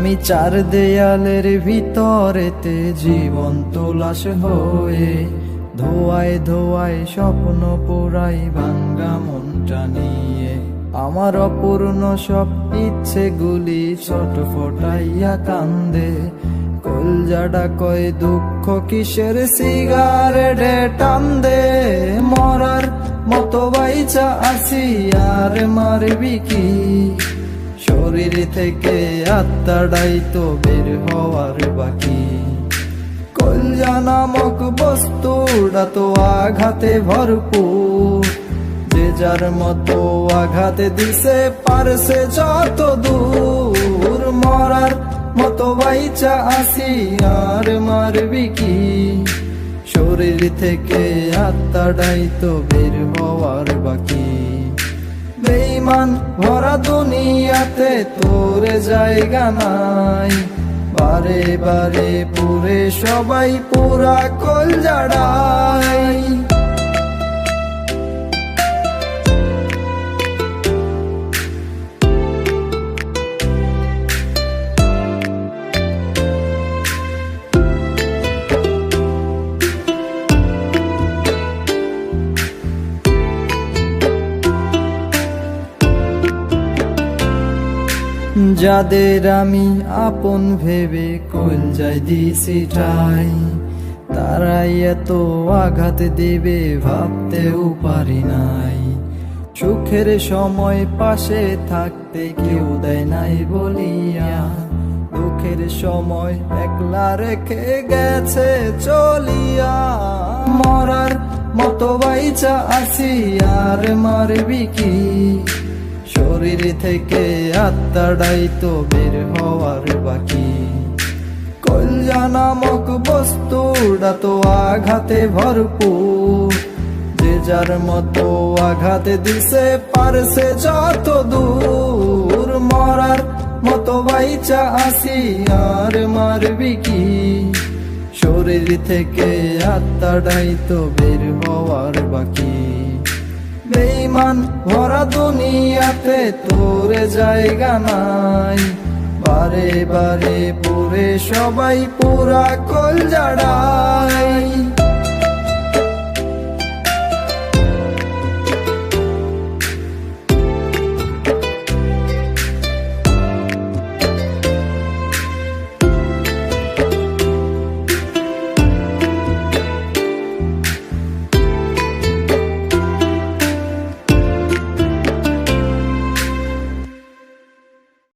আমি চার দেয়ালের ভিতরেতে জীবন্ত লাশ হয়ে ধোয়ায় ধোয়ায় স্বপ্ন পোড়াই ভাঙ্গা মনটা নিয়ে। আমার অপূর্ণ সব ইচ্ছেগুলি ছটফটাইয়া কান্দে, কলজাটা কয় দুঃখ কিসের সিগারেটে টান দে। মরার মতো বাইচা আছি আর মারবি কি, শরীর থেকে আত্মাটাই তো বের হওয়ার বাকি। কলজা নামক বস্তুটা তো আঘাতে ভরপুর, যে যার মতো আঘাত দিছে পারছে যত দূর। মরার মতো বাইচা আসি আর মারবি কি, শরীর থেকে আত্মাটাই তো বের হওয়ার বাকি। বেঈমান ভরা দুনিয়াতে তোর জায়গা নাই, বারে বারে পুরে সবাই পুরা কলজাড়াই। যাদের আমি আপন ভেবে কলজায় দিছি ঠাই, তারাই এত আঘাত দেবে ভাবতেও পারি নাই। সুখের সময় পাশে থাকতে কেউ দেয় নাই বলিয়া, দুঃখের সময় একলা রেখে গেছে চলিয়া। মরার মতো বাইচা আছি আর মারবি কি, শরীর থেকে আত্মাটাই তো বের হওয়ার বাকি। কলজা নামক বস্তুটা তো আঘাতে ভরপুর, যে যার মতো আঘাত দিছে পারছে যত দূর। মরার মতো বাইচা আসি আর মারবি কি, শরীর থেকে আত্মাটাই তো বের হওয়ার বাকি। বেঈমান ভরা দুনিয়াতে তোর জায়গা নাই, বারে বারে পুরে সবাই পুরা কলজাড়াই।